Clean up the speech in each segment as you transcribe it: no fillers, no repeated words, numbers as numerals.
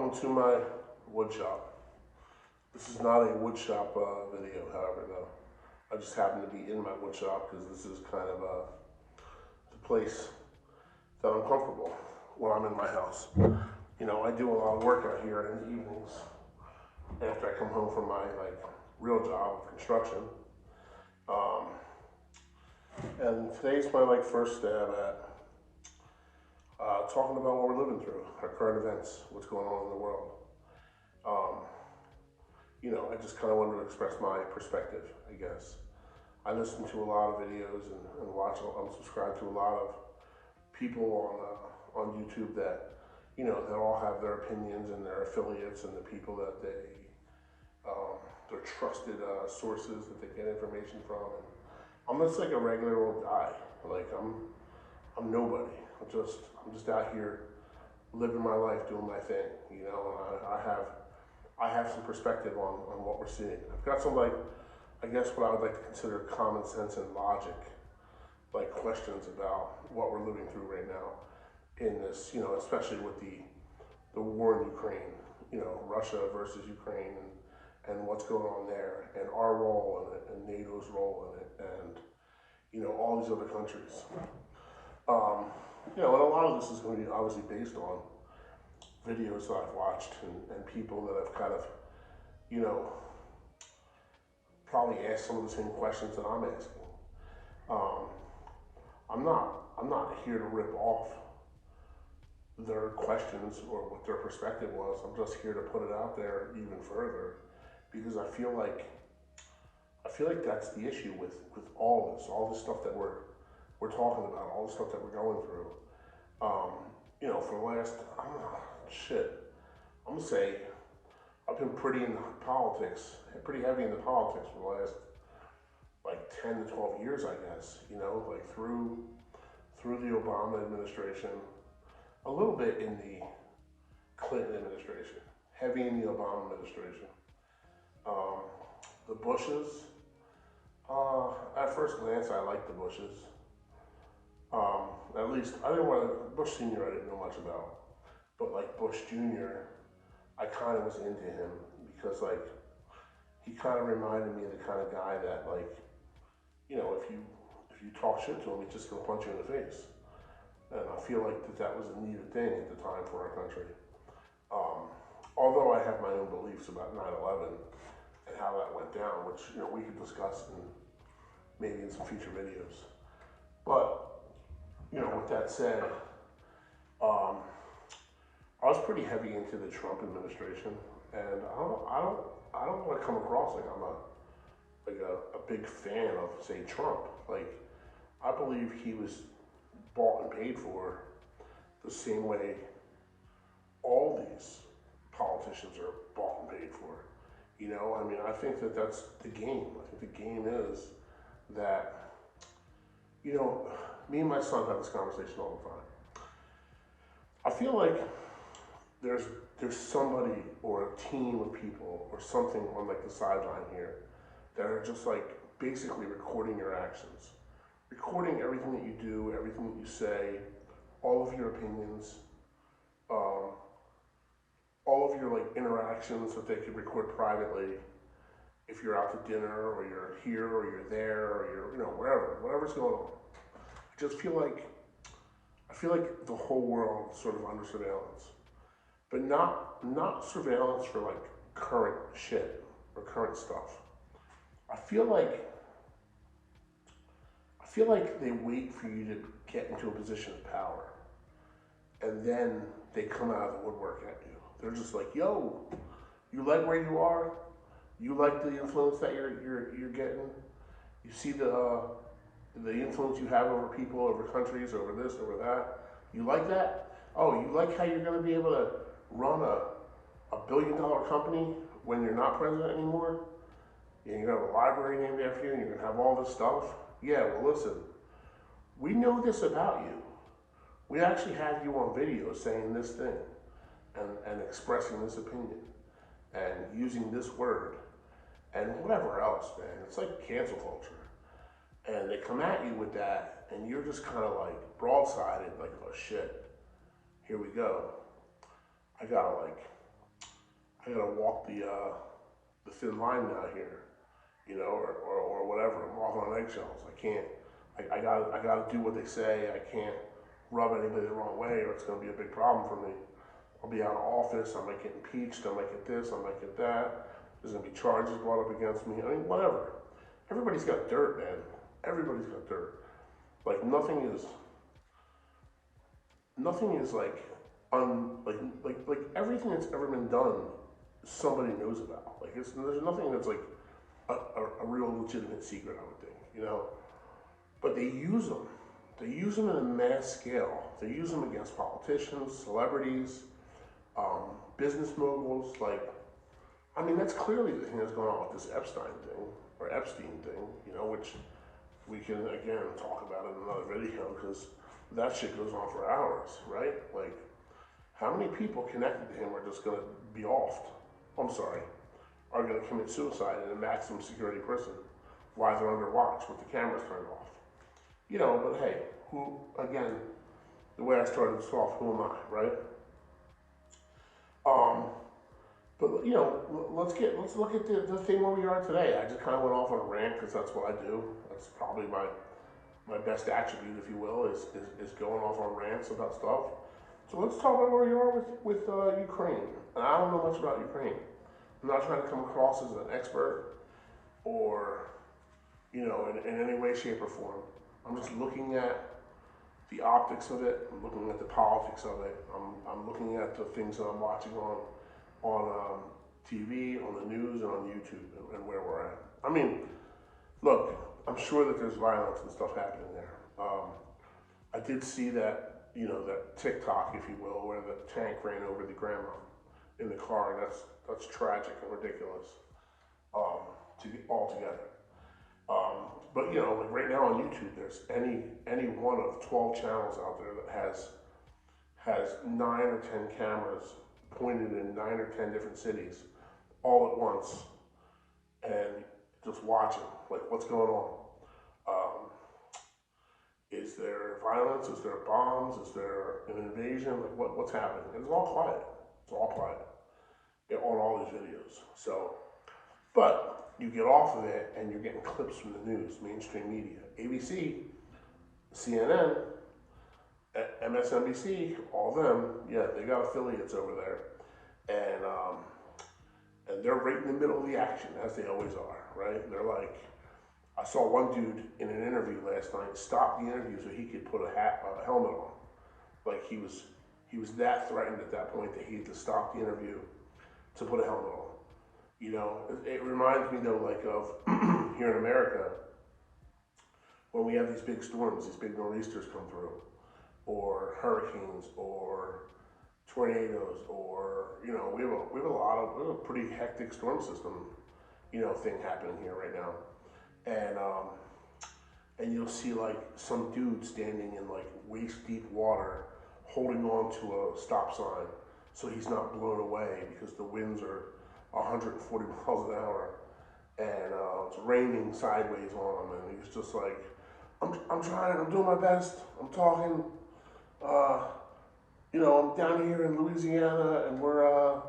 Welcome to my wood shop. This is not a wood shop video, however, though. I just happen to be in my wood shop because this is kind of the place that I'm comfortable when I'm in my house. You know, I do a lot of work out here in the evenings after I come home from my real job of construction. And today's my first stab at talking about what we're living through, our current events, what's going on in the world. You know, I just kind of wanted to express my perspective, I guess. I listen to a lot of videos and watch. I'm subscribed to a lot of people on YouTube that, you know, that all have their opinions and their affiliates and the people that they're trusted sources that they get information from. And I'm just like a regular old guy. Like I'm nobody. I'm just out here living my life, doing my thing, you know. And I have some perspective on what we're seeing. I've got some I guess what I would like to consider common sense and logic, questions about what we're living through right now in this, you know, especially with the war in Ukraine, you know, Russia versus Ukraine and what's going on there and our role in it and NATO's role in it and, you know, all these other countries. You know, and a lot of this is going to be obviously based on videos that I've watched and people that have kind of, you know, probably asked some of the same questions that I'm asking. I'm not here to rip off their questions or what their perspective was. I'm just here to put it out there even further because I feel like that's the issue with all this stuff that we're talking about, all the stuff that we're going through. You know, for the last, I'm gonna say I've been pretty in politics, pretty heavy into politics for the last 10 to 12 years, I guess, you know, through the Obama administration, a little bit in the Clinton administration, heavy in the Obama administration. The Bushes, at first glance, I liked the Bushes. At least, I didn't want to, Bush Sr. I didn't know much about, but Bush Jr., I kind of was into him because he kind of reminded me of the kind of guy that you know, if you talk shit to him, he's just gonna punch you in the face. And I feel like that was a needed thing at the time for our country. Although I have my own beliefs about 9/11 and how that went down, which, you know, we could discuss maybe in some future videos. But, you know, with that said, I was pretty heavy into the Trump administration, and I don't want to come across like I'm a big fan of, say, Trump. I believe he was bought and paid for the same way all these politicians are bought and paid for. You know, I mean, I think that's the game. I think the game is that, you know, me and my son have this conversation all the time. I feel like there's somebody or a team of people or something on the sideline here that are just basically recording your actions, recording everything that you do, everything that you say, all of your opinions, all of your interactions that they could record privately. If you're out to dinner or you're here or you're there or you're, you know, whatever's going on. I just feel like the whole world is sort of under surveillance, but not surveillance for current shit or current stuff. I feel like they wait for you to get into a position of power, and then they come out of the woodwork at you. They're just like, yo, you like where you are? You like the influence that you're getting? You see the influence you have over people, over countries, over this, over that? You like that? Oh, you like how you're going to be able to run a $1 billion company when you're not president anymore? And you're going to have a library named after you, and you're going to have all this stuff? Yeah, well, listen, we know this about you. We actually have you on video saying this thing and expressing this opinion and using this word and whatever else, man. It's like cancel culture. And they come at you with that, and you're just kind of broadsided, oh shit, here we go. I gotta I gotta walk the thin line now here, or whatever. I'm walking on eggshells. I can't. I gotta do what they say. I can't rub anybody the wrong way, or it's gonna be a big problem for me. I'll be out of office. I might get impeached. I might get this. I might get that. There's gonna be charges brought up against me. I mean, whatever. Everybody's got dirt, man. Everybody's got dirt. Like nothing is like like everything that's ever been done, somebody knows about. Like there's nothing that's like a real legitimate secret, I would think. But they use them. They use them in a mass scale. They use them against politicians, celebrities, business moguls. Like, I mean, that's clearly the thing that's going on with this Epstein thing, which we can, again, talk about in another video, because that shit goes on for hours, right? Like, how many people connected to him are just going to be offed? Are going to commit suicide in a maximum security prison while they're under watch with the cameras turned off? But hey, again, the way I started this off, who am I, right? But let's look at the thing where we are today. I just kind of went off on a rant because that's what I do. That's probably my best attribute, if you will, is going off on rants about stuff. So let's talk about where you are with Ukraine. And I don't know much about Ukraine. I'm not trying to come across as an expert or, in any way, shape, or form. I'm just looking at the optics of it. I'm looking at the politics of it. I'm looking at the things that I'm watching on TV, on the news, and on YouTube, and where we're at. I mean, look, I'm sure that there's violence and stuff happening there. I did see that, that TikTok, if you will, where the tank ran over the grandma in the car, and that's tragic and ridiculous, altogether. But like right now on YouTube, there's any one of 12 channels out there that has 9 or 10 cameras pointed in 9 or 10 different cities all at once, and just watching, like, what's going on. Is there violence? Is there bombs? Is there an invasion? Like, what's happening? And it's all quiet. It's all quiet on all these videos. So, but you get off of it and you're getting clips from the news, mainstream media, ABC, CNN, MSNBC, all them. Yeah, they got affiliates over there, and they're right in the middle of the action, as they always are, right? They're like, I saw one dude in an interview last night stop the interview so he could put a helmet on. Like he was that threatened at that point that he had to stop the interview to put a helmet on. It reminds me though, like of here in America, when we have these big storms, these big nor'easters come through, or hurricanes, or tornadoes, or we have a pretty hectic storm system, thing happening here right now. And you'll see like some dude standing in like waist deep water holding on to a stop sign so he's not blown away because the winds are 140 miles an hour and it's raining sideways on him, and he's just like, I'm trying, I'm doing my best, I'm talking, I'm down here in Louisiana and we're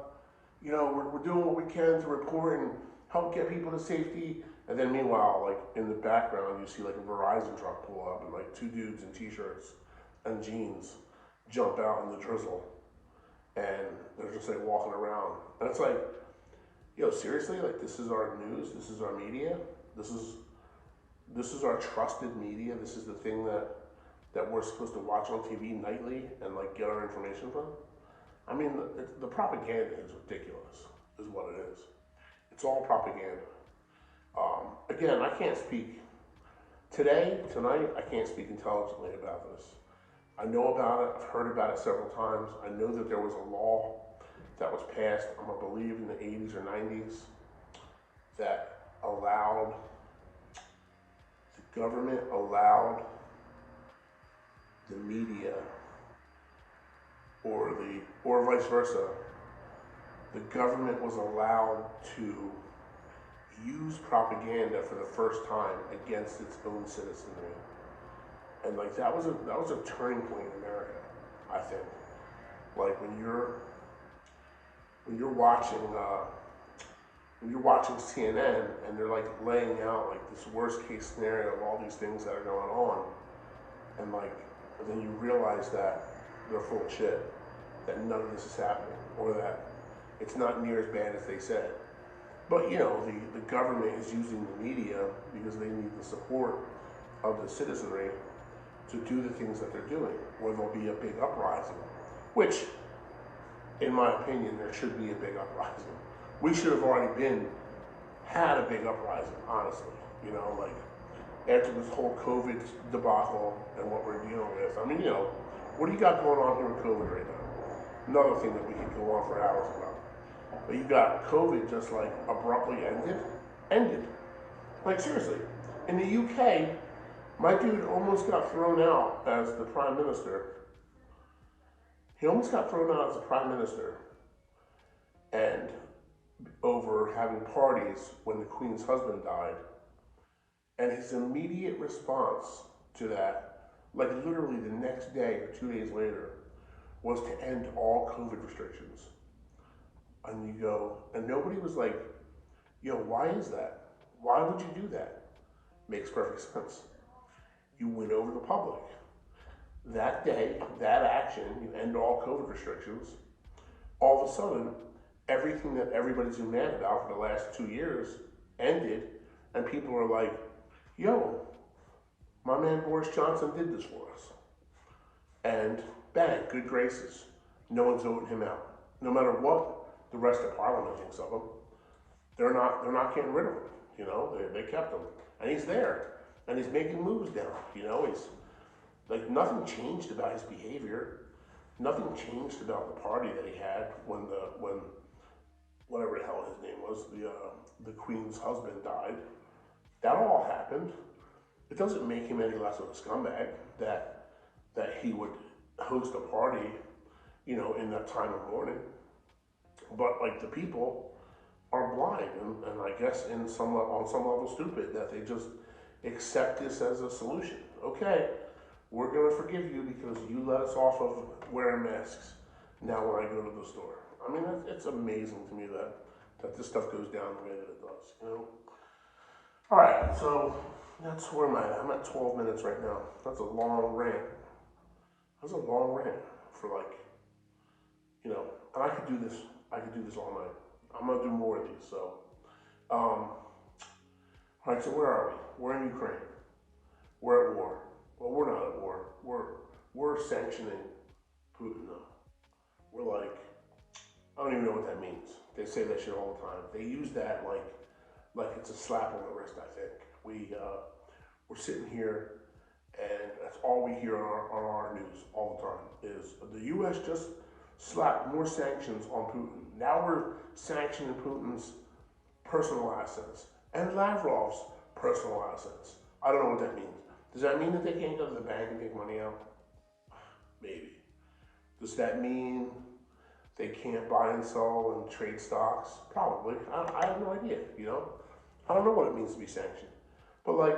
doing what we can to report and help get people to safety. And then meanwhile, like in the background, you see like a Verizon truck pull up and like 2 dudes in t-shirts and jeans jump out in the drizzle. And they're just like walking around. And it's like, seriously, like this is our news, this is our media, this is our trusted media, this is the thing that we're supposed to watch on TV nightly and like get our information from. I mean, the propaganda is ridiculous, is what it is. It's all propaganda. Again, I can't speak tonight, I can't speak intelligently about this. I know about it, I've heard about it several times. I know that there was a law that was passed, I believe in the 80s or 90s, that the government allowed the media, or vice versa, the government was allowed to use propaganda for the first time against its own citizenry. And like that was a turning point in America, I think. Like when when you're watching CNN and they're like laying out like this worst case scenario of all these things that are going on, and like then you realize that they're full of shit, that none of this is happening, or that it's not near as bad as they said. But you know, the government is using the media because they need the support of the citizenry to do the things that they're doing, or there'll be a big uprising, which, in my opinion, there should be a big uprising. We should have already had a big uprising, honestly. You know, like after this whole COVID debacle and what we're dealing with. I mean, you know, what do you got going on here with COVID right now? Another thing that we could go on for hours about. But you got COVID just like abruptly ended. Like seriously, in the UK, my dude almost got thrown out as the prime minister. He almost got thrown out as the prime minister, and over having parties when the Queen's husband died. And his immediate response to that, like literally the next day or 2 days later, was to end all COVID restrictions. And you go, and nobody was like, yo, why is that? Why would you do that? Makes perfect sense. You win over the public. That day, that action, you end all COVID restrictions. All of a sudden, everything that everybody's been mad about for the last 2 years ended, and people are like, yo, my man Boris Johnson did this for us. And bang, good graces. No one's voting him out. No matter what the rest of Parliament thinks of him, they're not getting rid of him. You know, they kept him. And he's there. And he's making moves now. You know, he's like, nothing changed about his behavior. Nothing changed about the party that he had when whatever the hell his name was, the Queen's husband died. That all happened. It doesn't make him any less of a scumbag that he would host a party, you know, in that time of mourning. But like the people are blind and I guess on some level stupid that they just accept this as a solution. Okay, we're gonna forgive you because you let us off of wearing masks now when I go to the store. I mean, it's amazing to me that this stuff goes down the way that it does, you know? All right, so that's where I'm at. I'm at 12 minutes right now. That's a long rant. That's a long rant for like, you know, and I could do this all night. I'm gonna do more of these, so. All right, so where are we? We're in Ukraine. We're at war. Well, we're not at war. We're sanctioning Putin though. We're like, I don't even know what that means. They say that shit all the time. They use that like it's a slap on the wrist, I think. We're sitting here and that's all we hear on our news all the time is the US just slapped more sanctions on Putin. Now we're sanctioning Putin's personal assets and Lavrov's personal assets. I don't know what that means. Does that mean that they can't go to the bank and take money out? Maybe. Does that mean they can't buy and sell and trade stocks? Probably. I have no idea, you know? I don't know what it means to be sanctioned. But like,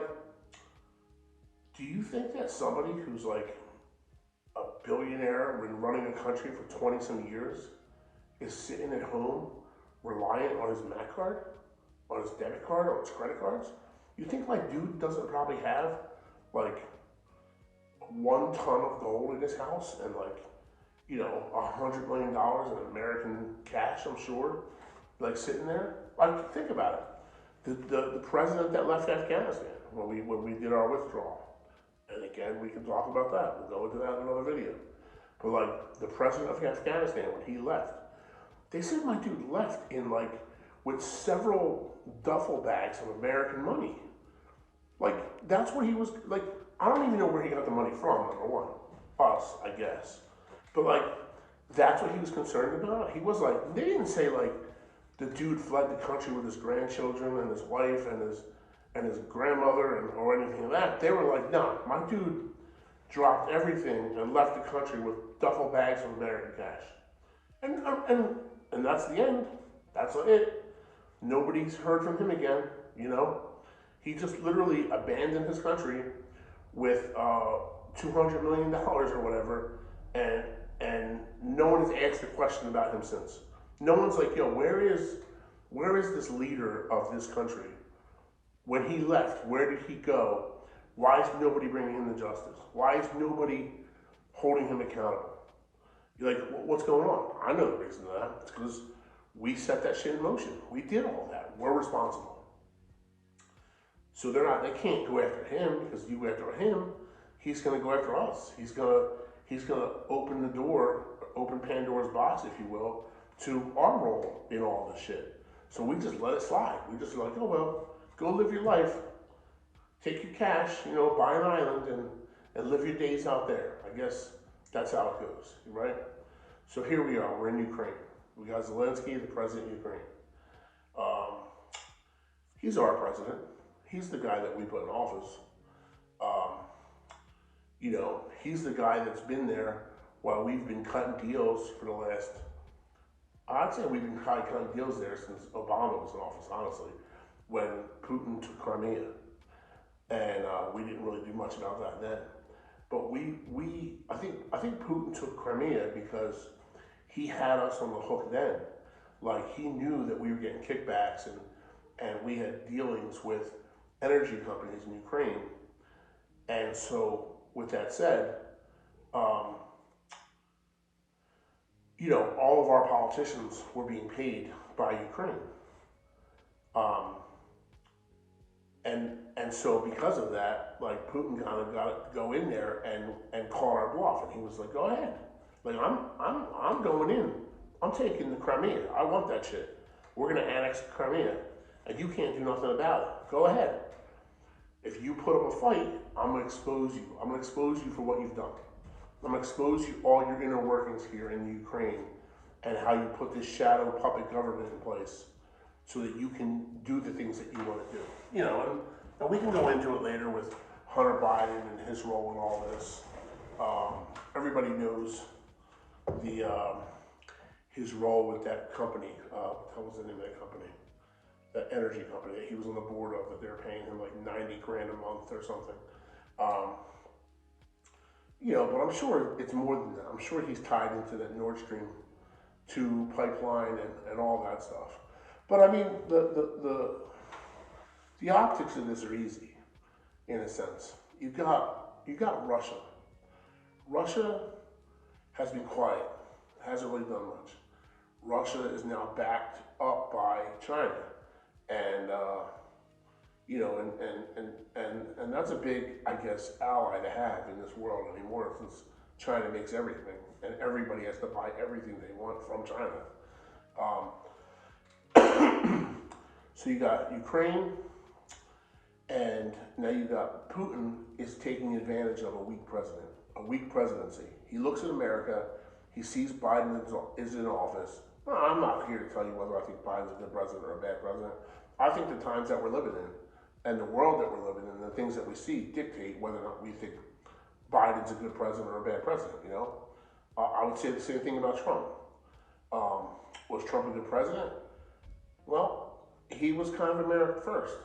do you think that somebody who's like a billionaire been running a country for 20 some years is sitting at home reliant on his MAC card, on his debit card, or his credit cards? You think my dude doesn't probably have like 1 ton of gold in his house and like, you know, $100 million in American cash, I'm sure, like sitting there? Like, think about it. The president that left Afghanistan when we did our withdrawal. And again, we can talk about that. We'll go into that in another video. But like the president of Afghanistan, when he left, they said my dude left in like with several duffel bags of American money. Like that's what he was like. I don't even know where he got the money from. Number one, us, I guess. But like that's what he was concerned about. He was like, they didn't say like the dude fled the country with his grandchildren and his wife and his grandmother or anything like that. They were like, no, my dude dropped everything and left the country with duffel bags of American cash. And that's the end. That's it. Nobody's heard from him again, you know? He just literally abandoned his country with $200 million or whatever, and no one has asked a question about him since. No one's like, yo, where is this leader of this country? When he left, where did he go? Why is nobody bringing him to justice? Why is nobody holding him accountable? You're like, what's going on? I know the reason for that. It's because we set that shit in motion. We did all that. We're responsible. So they can't go after him, because you go after him, he's gonna go after us. He's gonna open the door, open Pandora's box, if you will, to our role in all this shit. So we just let it slide. We just like, oh well, go live your life. Take your cash, buy an island and live your days out there. I guess that's how it goes, right? So here we are, we're in Ukraine. We got Zelensky, the president of Ukraine. He's our president. He's the guy that we put in office. He's the guy that's been there while we've been cutting deals for the last, I'd say we've been cutting deals there since Obama was in office, honestly, when Putin took Crimea. And we didn't really do much about that then. But I think Putin took Crimea because he had us on the hook then. Like, he knew that we were getting kickbacks and we had dealings with energy companies in Ukraine. And so, with that said, all of our politicians were being paid by Ukraine. And so because of that, like, Putin kind of got to go in there and call our bluff, and he was like, "Go ahead, like I'm going in, I'm taking the Crimea. I want that shit. We're gonna annex Crimea, and you can't do nothing about it. Go ahead. If you put up a fight, I'm gonna expose you. I'm gonna expose you for what you've done. I'm gonna expose you all your inner workings here in Ukraine, and how you put this shadow puppet government in place, so that you can do the things that you want to do." And we can go into it later with Hunter Biden and his role in all this. Everybody knows his role with that company. What was the name of that company? That energy company that he was on the board of, that they're paying him like $90 grand a month or something. But I'm sure it's more than that. I'm sure he's tied into that Nord Stream 2 pipeline and all that stuff. But I mean, the optics of this are easy, in a sense. You've got Russia. Russia has been quiet, hasn't really done much. Russia is now backed up by China, and and that's a big, I guess, ally to have in this world anymore, since China makes everything, and everybody has to buy everything they want from China. So you got Ukraine, and now you got Putin is taking advantage of a weak president, a weak presidency. He looks at America, he sees Biden is in office. Well, I'm not here to tell you whether I think Biden's a good president or a bad president. I think the times that we're living in and the world that we're living in, the things that we see dictate whether or not we think Biden's a good president or a bad president, I would say the same thing about Trump. Was Trump a good president? Well, he was kind of America first.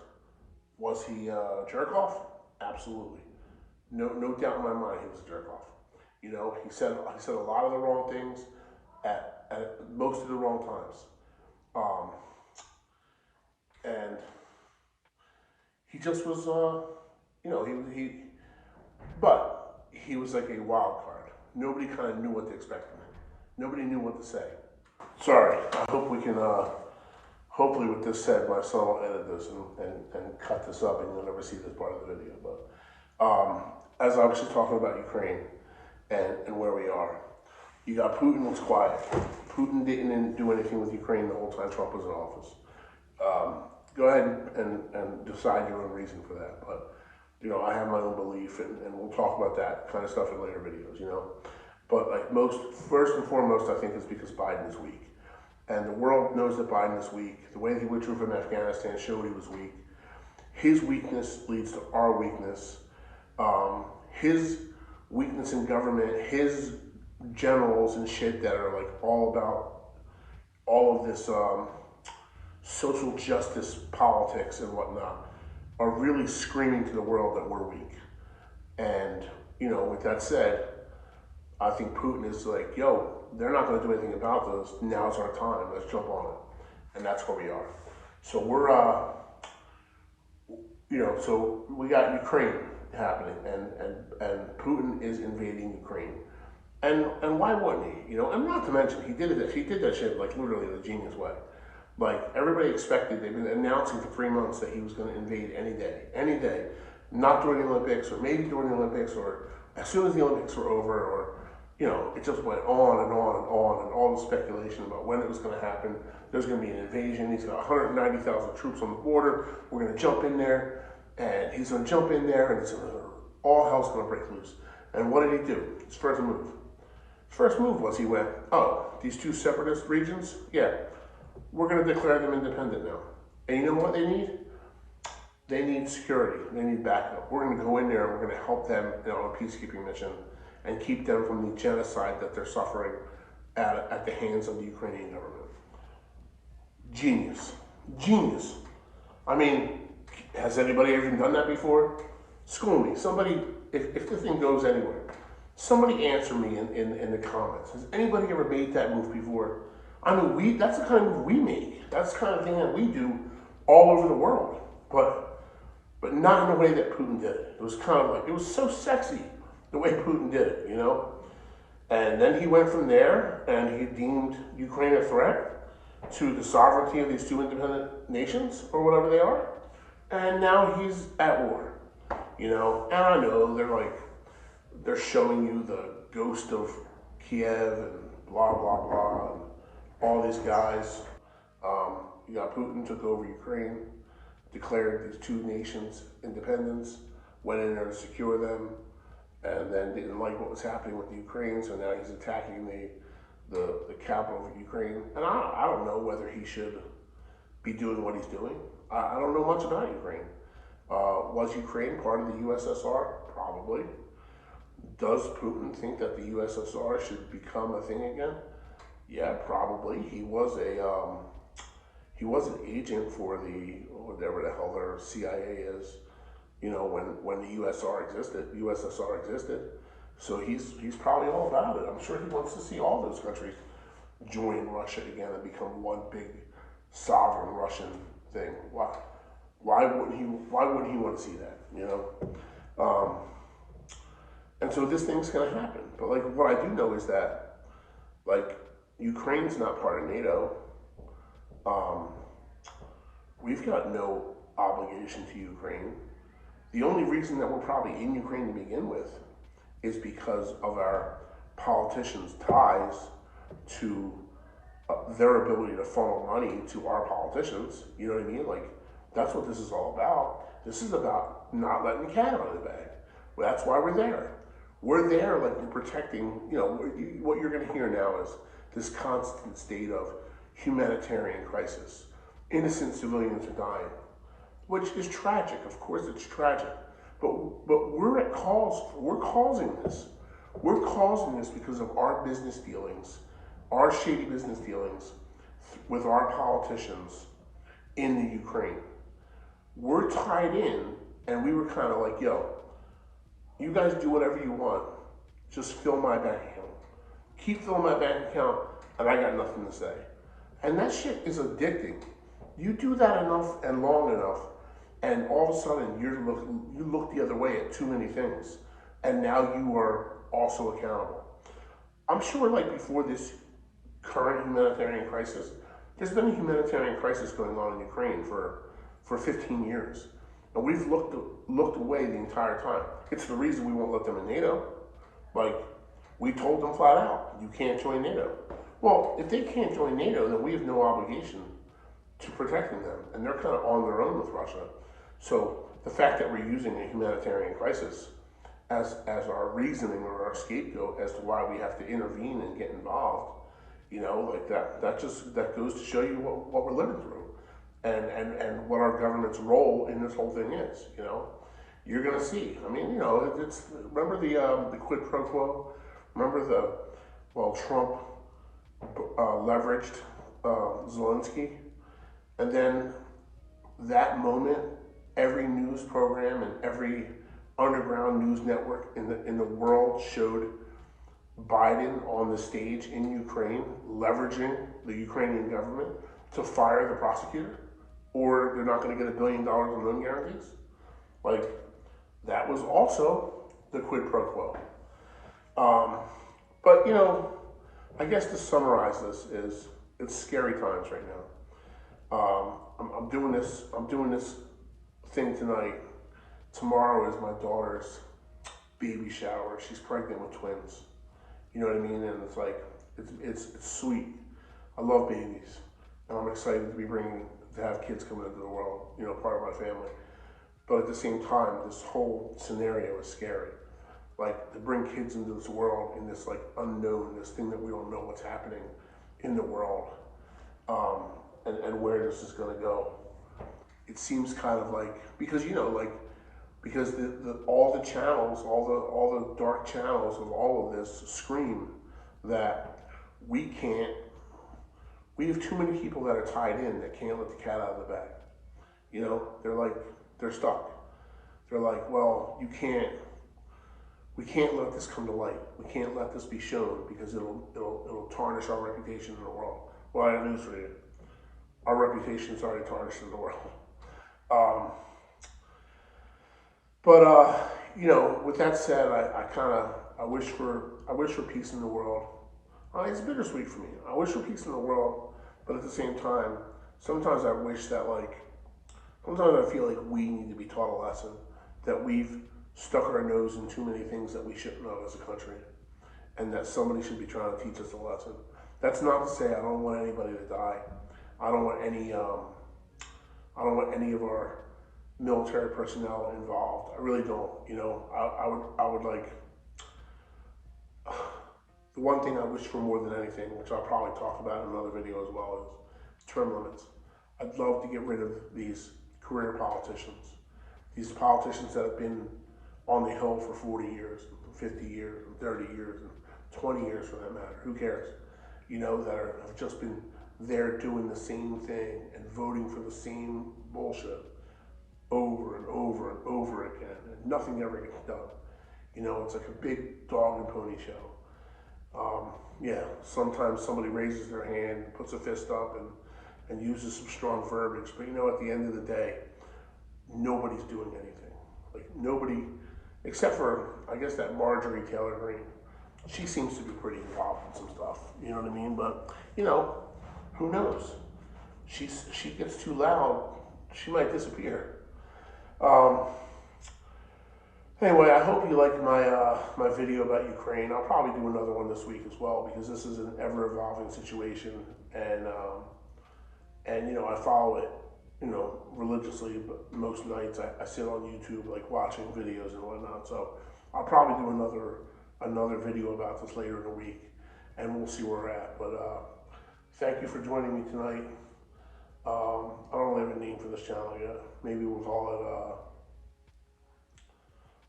Was he a jerk off? Absolutely. No doubt in my mind he was a jerk off. He said a lot of the wrong things at most of the wrong times. And he just was, but he was like a wild card. Nobody kind of knew what to expect from him. Nobody knew what to say. Sorry, I hope we can, hopefully with this said, my son will edit this and cut this up, and you'll never see this part of the video. But as I was just talking about Ukraine and where we are, you got Putin was quiet. Putin didn't do anything with Ukraine the whole time Trump was in office. Go ahead and decide your own reason for that. But, I have my own belief, and we'll talk about that kind of stuff in later videos, But first and foremost, I think it's because Biden is weak. And the world knows that Biden is weak. The way that he withdrew from Afghanistan showed he was weak. His weakness leads to our weakness. His weakness in government, his generals and shit that are like all about all of this social justice politics and whatnot are really screaming to the world that we're weak. And, with that said, I think Putin is like, yo, they're not going to do anything about those. Now's our time. Let's jump on it, and that's where we are. So we're, so we got Ukraine happening, and Putin is invading Ukraine, and why wouldn't he? And not to mention he did that shit like literally in a genius way. Like everybody expected, they've been announcing for 3 months that he was going to invade any day, not during the Olympics, or maybe during the Olympics, or as soon as the Olympics were over, or it just went on and on and on, and all the speculation about when it was going to happen. There's going to be an invasion. He's got 190,000 troops on the border. We're going to jump in there, and he's going to jump in there, and all hell's going to break loose. And what did he do? His first move. His first move was he went, oh, these two separatist regions? Yeah, we're going to declare them independent now. And you know what they need? They need security. They need backup. We're going to go in there and we're going to help them on a peacekeeping mission and keep them from the genocide that they're suffering at the hands of the Ukrainian government. Genius. Genius. I mean, has anybody ever done that before? School me. Somebody, if the thing goes anywhere, somebody answer me in the comments. Has anybody ever made that move before? I mean, that's the kind of move we make. That's the kind of thing that we do all over the world. But not in the way that Putin did it. It was kind of like, it was so sexy the way Putin did it, And then he went from there and he deemed Ukraine a threat to the sovereignty of these two independent nations, or whatever they are. And now he's at war, And I know they're showing you the ghost of Kiev and blah, blah, blah, and all these guys. You got Putin took over Ukraine, declared these two nations independence, went in there to secure them, and then didn't like what was happening with the Ukraine, so now he's attacking the capital of Ukraine. And I don't know whether he should be doing what he's doing. I don't know much about Ukraine. Was Ukraine part of the USSR? Probably. Does Putin think that the USSR should become a thing again? Yeah, probably. He was an agent for whatever the hell their CIA is, when the USSR existed. So he's probably all about it. I'm sure he wants to see all those countries join Russia again and become one big sovereign Russian thing. Why wouldn't he want to see that? And so this thing's gonna happen. But what I do know is that Ukraine's not part of NATO. We've got no obligation to Ukraine. The only reason that we're probably in Ukraine to begin with is because of our politicians' ties to their ability to funnel money to our politicians. You know what I mean? That's what this is all about. This is about not letting the cat out of the bag. Well, that's why we're there. We're there, we're protecting, what you're going to hear now is this constant state of humanitarian crisis. Innocent civilians are dying, which is tragic. Of course, it's tragic. But we're causing this. We're causing this because of our business dealings, our shady business dealings with our politicians in the Ukraine. We're tied in, and we were kind of like, yo, you guys do whatever you want. Just fill my bank account. Keep filling my bank account, and I got nothing to say. And that shit is addicting. You do that enough and long enough, and all of a sudden you look the other way at too many things, and now you are also accountable. I'm sure before this current humanitarian crisis, there's been a humanitarian crisis going on in Ukraine for 15 years. And we've looked away the entire time. It's the reason we won't let them in NATO. We told them flat out, you can't join NATO. Well, if they can't join NATO, then we have no obligation to protecting them. And they're kind of on their own with Russia. So the fact that we're using a humanitarian crisis as our reasoning or our scapegoat as to why we have to intervene and get involved, that goes to show you what we're living through. And what our government's role in this whole thing is, You're going to see. I mean, remember the quid pro quo? Remember Trump leveraged Zelensky? And then that moment, every news program and every underground news network in the world showed Biden on the stage in Ukraine, leveraging the Ukrainian government to fire the prosecutor, or they're not going to get $1 billion in loan guarantees. Like, that was also the quid pro quo. But you know, I guess to summarize this is it's scary times right now. I'm doing this thing tonight. Tomorrow is my daughter's baby shower. She's pregnant with twins. You know what I mean? And it's like, it's sweet. I love babies, and I'm excited to have kids coming into the world. You know, part of my family. But at the same time, this whole scenario is scary. Like, to bring kids into this world, in this like unknown, this thing that we don't know what's happening in the world, and where this is going to go. It seems kind of like, because you know, like, because all the channels, all the dark channels of all of this scream that we have too many people that are tied in that can't let the cat out of the bag. You know, they're stuck. They're like, well, we can't let this come to light. We can't let this be shown because it'll tarnish our reputation in the world. Well, I have news for you. Our reputation is already tarnished in the world. You know, with that said, I wish for peace in the world. It's bittersweet for me. I wish for peace in the world, but at the same time, sometimes I wish that sometimes I feel like we need to be taught a lesson, that we've stuck our nose in too many things that we shouldn't have as a country, and that somebody should be trying to teach us a lesson. That's not to say I don't want anybody to die. I don't want any of our military personnel involved. I really don't. You know, I would like, the one thing I wish for more than anything, which I'll probably talk about in another video as well, is term limits. I'd love to get rid of these career politicians. These politicians that have been on the Hill for 40 years, 50 years, 30 years, and 20 years for that matter. Who cares? You know, that have just been there doing the same thing and voting for the same bullshit over and over and over again, and nothing ever gets done. You know, it's like a big dog and pony show. Yeah, sometimes somebody raises their hand, puts a fist up, and uses some strong verbiage, but you know, at the end of the day, nobody's doing anything. Like, nobody, except for, I guess, that Marjorie Taylor Greene. She seems to be pretty involved in some stuff, you know what I mean? But, you know, who knows? She gets too loud, she might disappear. Anyway, I hope you liked my video about Ukraine. I'll probably do another one this week as well, because this is an ever-evolving situation, and you know, I follow it, you know, religiously, but most nights I sit on YouTube, like, watching videos and whatnot. So I'll probably do another video about this later in the week, and we'll see where we're at. But thank you for joining me tonight. I don't really have a name for this channel yet. Maybe we'll call it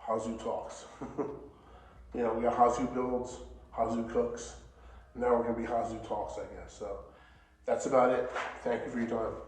Hazu Talks. You know, we got Hazu Builds, Hazu Cooks. Now we're gonna be Hazu Talks, I guess. So that's about it. Thank you for your time.